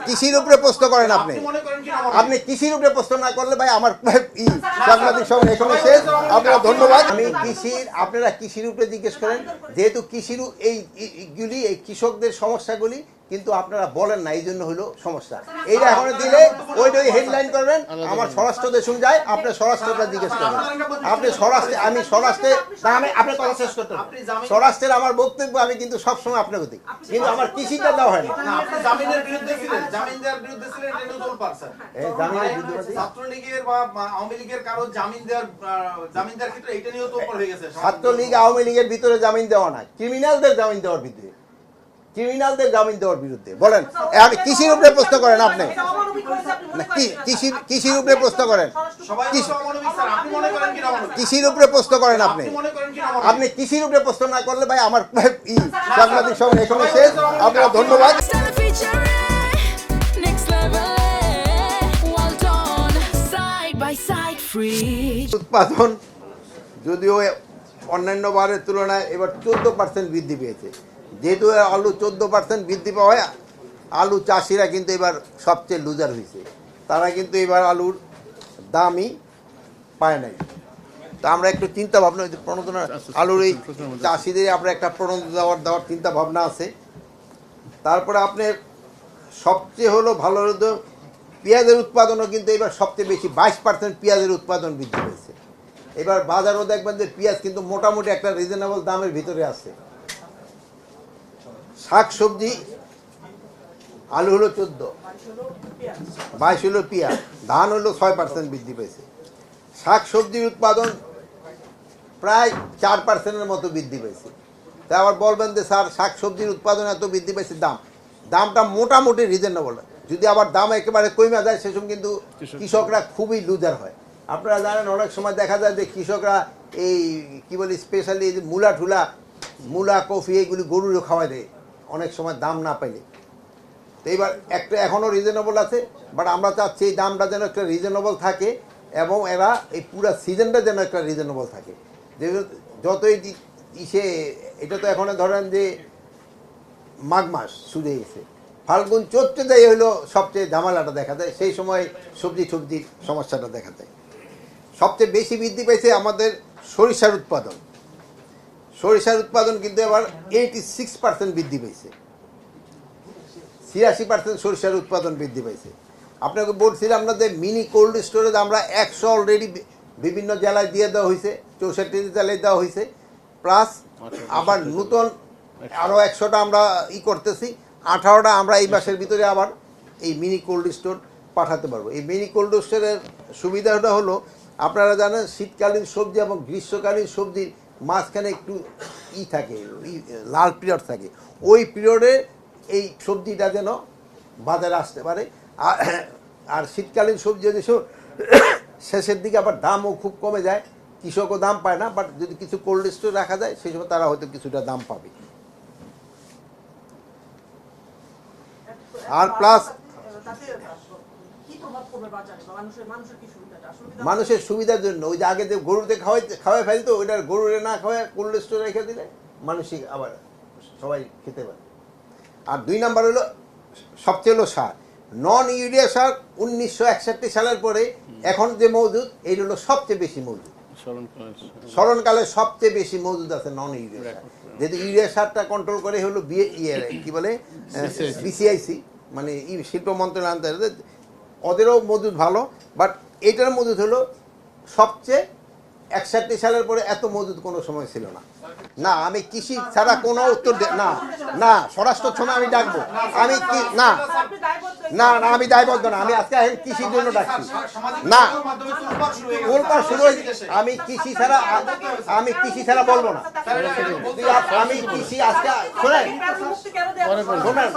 কৃষির উপরে প্রশ্ন করেন আপনি আপনি কৃষির উপরে প্রশ্ন না করলে ভাই আমার সাংবাদিক সঙ্গে এখানে শেষ। আপনারা ধন্যবাদ। আমি কৃষির আপনারা কৃষির উপরে জিজ্ঞেস করেন, যেহেতু কৃষির এইগুলি এই কৃষকদের সমস্যাগুলি কিন্তু আপনারা বলেন না, এই জন্য হলো সমস্যা। এইটা এখন দিলে ওইটাই হেডলাইন করবেন, আমার স্বরাষ্ট্র দেশুন যায়, আপনার স্বরাষ্ট্রটা জিজ্ঞেস করবেন। আপনি স্বরাষ্ট্রে আমি স্বরাষ্ট্রে আমি আপনার কথা শেষ করতে হবে। স্বরাষ্ট্রের আমার বক্তব্য আমি কিন্তু সবসময় আপনার প্রতি, কিন্তু আমার কৃষিটা দেওয়া হয় না। জামিনের বিরুদ্ধে ছিলেন, জামিন দেওয়ার বিরুদ্ধে ছিলেন, এটা নিউট্রাল পারসন। জামিনের বিরুদ্ধে ছাত্রলীগের বা আওয়ামী লীগের কারো জামিন দেওয়ার ক্ষেত্রে এটা নিয়েও তো উপর হয়ে গেছে। ছাত্রলীগ আওয়ামী লীগের ভিতরে জামিন দেওয়া না, ক্রিমিনালদের জামিন দেওয়ার ভিতরে, ক্রিমিনালদের জামিন দেওয়ার বিরুদ্ধে। বলেন আপনি কৃষির উপরে প্রশ্ন করেন, আপনি কৃষির উপরে প্রশ্ন করেন, কৃষির উপরে প্রশ্ন করেন আপনি আপনি কৃষির উপরে প্রশ্ন না করলে ভাই আমার সাংবাদিক সঙ্গে এখানে শেষ। আপনারা ধন্যবাদ। উৎপাদন যদিও অন্যান্য বারের তুলনায় এবার 14% বৃদ্ধি পেয়েছে। যেহেতু আলু 14% বৃদ্ধি পাওয়ায় আলু চাষিরা কিন্তু এবার সবচেয়ে লুজার হয়েছে। তারা কিন্তু এবার আলুর দামই পায় নাই। তো আমরা একটু চিন্তা ভাবনা প্রণোদনা আলুর এই চাষিদের আমরা একটা প্রণোদনা দেওয়ার চিন্তা ভাবনা আছে। তারপরে আপনার সবচেয়ে হলো ভালো হলো পেঁয়াজের উৎপাদনও কিন্তু এবার সবচেয়ে বেশি, 22% পেঁয়াজের উৎপাদন বৃদ্ধি পেয়েছে। এবার বাজারও দেখবেন যে পেঁয়াজ কিন্তু মোটামুটি একটা রিজনেবল দামের ভিতরে আছে। শাক সবজি আলু হলো 14, 22 হলো পেঁয়াজ, ধান হলো 6% বৃদ্ধি পেয়েছে। শাক সবজির উৎপাদন প্রায় 4%-এর মতো বৃদ্ধি পেয়েছে। তা আবার বলবেন যে স্যার শাক সবজির উৎপাদন এত বৃদ্ধি পেয়েছে, দামটা মোটামুটি রিজনেবল। যদি আবার দাম একেবারে কমে যায় সেসব কিন্তু কৃষকরা খুবই লুজার হয়। আপনারা জানেন অনেক সময় দেখা যায় যে কৃষকরা এই কি বলি স্পেশালি মূলা কফি এইগুলি গরুরও খাওয়া দেয় অনেক সময় দাম না পাইলে। তো এইবার একটা এখনও রিজনেবল আছে, বাট আমরা চাচ্ছি এই দামটা যেন একটা রিজনেবল থাকে এবং এরা এই পুরো সিজনটা যেন একটা রিজনেবল থাকে। যতই এটা তো এখন ধরেন যে মাঘ মাস শুরু হয়েছে, ফাল্গুন চৈত্রে যাই হলো সবচেয়ে ঝামেলাটা দেখা যায়, সেই সময় সবজির সমস্যাটা দেখা যায়। সবচেয়ে বেশি বৃদ্ধি পেয়েছে আমাদের সরিষার উৎপাদন। সরিষার উৎপাদন কিন্তু এবার 86% বৃদ্ধি পেয়েছে, 86% সরিষার উৎপাদন বৃদ্ধি পেয়েছে। আপনাকে বলছিলাম না যে মিনি কোল্ড স্টোরেজ আমরা 100 অলরেডি বিভিন্ন জেলায় দিয়ে দেওয়া হয়েছে, 64 জেলায় দেওয়া হয়েছে, প্লাস আবার নতুন আরও 100টা আমরা করতেছি, 18টা আমরা এই মাসের ভিতরে আবার এই মিনি কোল্ড স্টোর পাঠাতে পারবো। এই মিনি কোল্ড স্টোরের সুবিধাটা হলো আপনারা জানেন শীতকালীন সবজি এবং গ্রীষ্মকালীন সবজির মাঝখানে একটু থাকে, লাল পিরিয়ড থাকে, ওই পিরিয়ডে এই সবজিটা যেন বাজারে আসতে পারে। আর শীতকালীন সবজি যদি শেষের দিকে আবার দামও খুব কমে যায়, কৃষকও দাম পায় না, বাট যদি কিছু কোল্ড স্টোর রাখা যায় সেই সময় তারা হয়তো কিছুটা দাম পাবে। আর প্লাস মানুষের সুবিধার জন্য ওই যে আগে যে গরুতে খাওয়াই ফেলতো, ওইটার গরুরে না খাওয়ায় কোল্ড স্টোরে রেখে দিলে মানুষই আবার সবাই খেতে পারে। আর 2 নাম্বার হলো সবচেয়ে হলো সার, নন ইউরিয়া সার 1961 সালের পরে এখন যে মজুদ এই হলো সবচেয়ে বেশি মজুদ, স্মরণকালে সবচেয়ে বেশি মজুদ আছে নন ইউরিয়া সার। যেহেতু ইউরিয়া সারটা কন্ট্রোল করে হলো কি বলে বিসিআইসি, মানে শিল্প মন্ত্রণালয়, ওদেরও মজুদ ভালো, বাট এইটার মজুদ হলো সবচেয়ে 61 সালের পরে এত মজুদ কোনো সময় ছিল না। না আমি কৃষি ছাড়া কোনো উত্তর না স্বরাষ্ট্র সময় আমি ডাকবো, আমি কি না না না আমি দায়বদ্ধ না, আমি আজকে কৃষির জন্য ডাকছি না, শুরু হয়েছে। আমি কৃষি ছাড়া বলবো না, আমি কৃষি আজকে শোনেন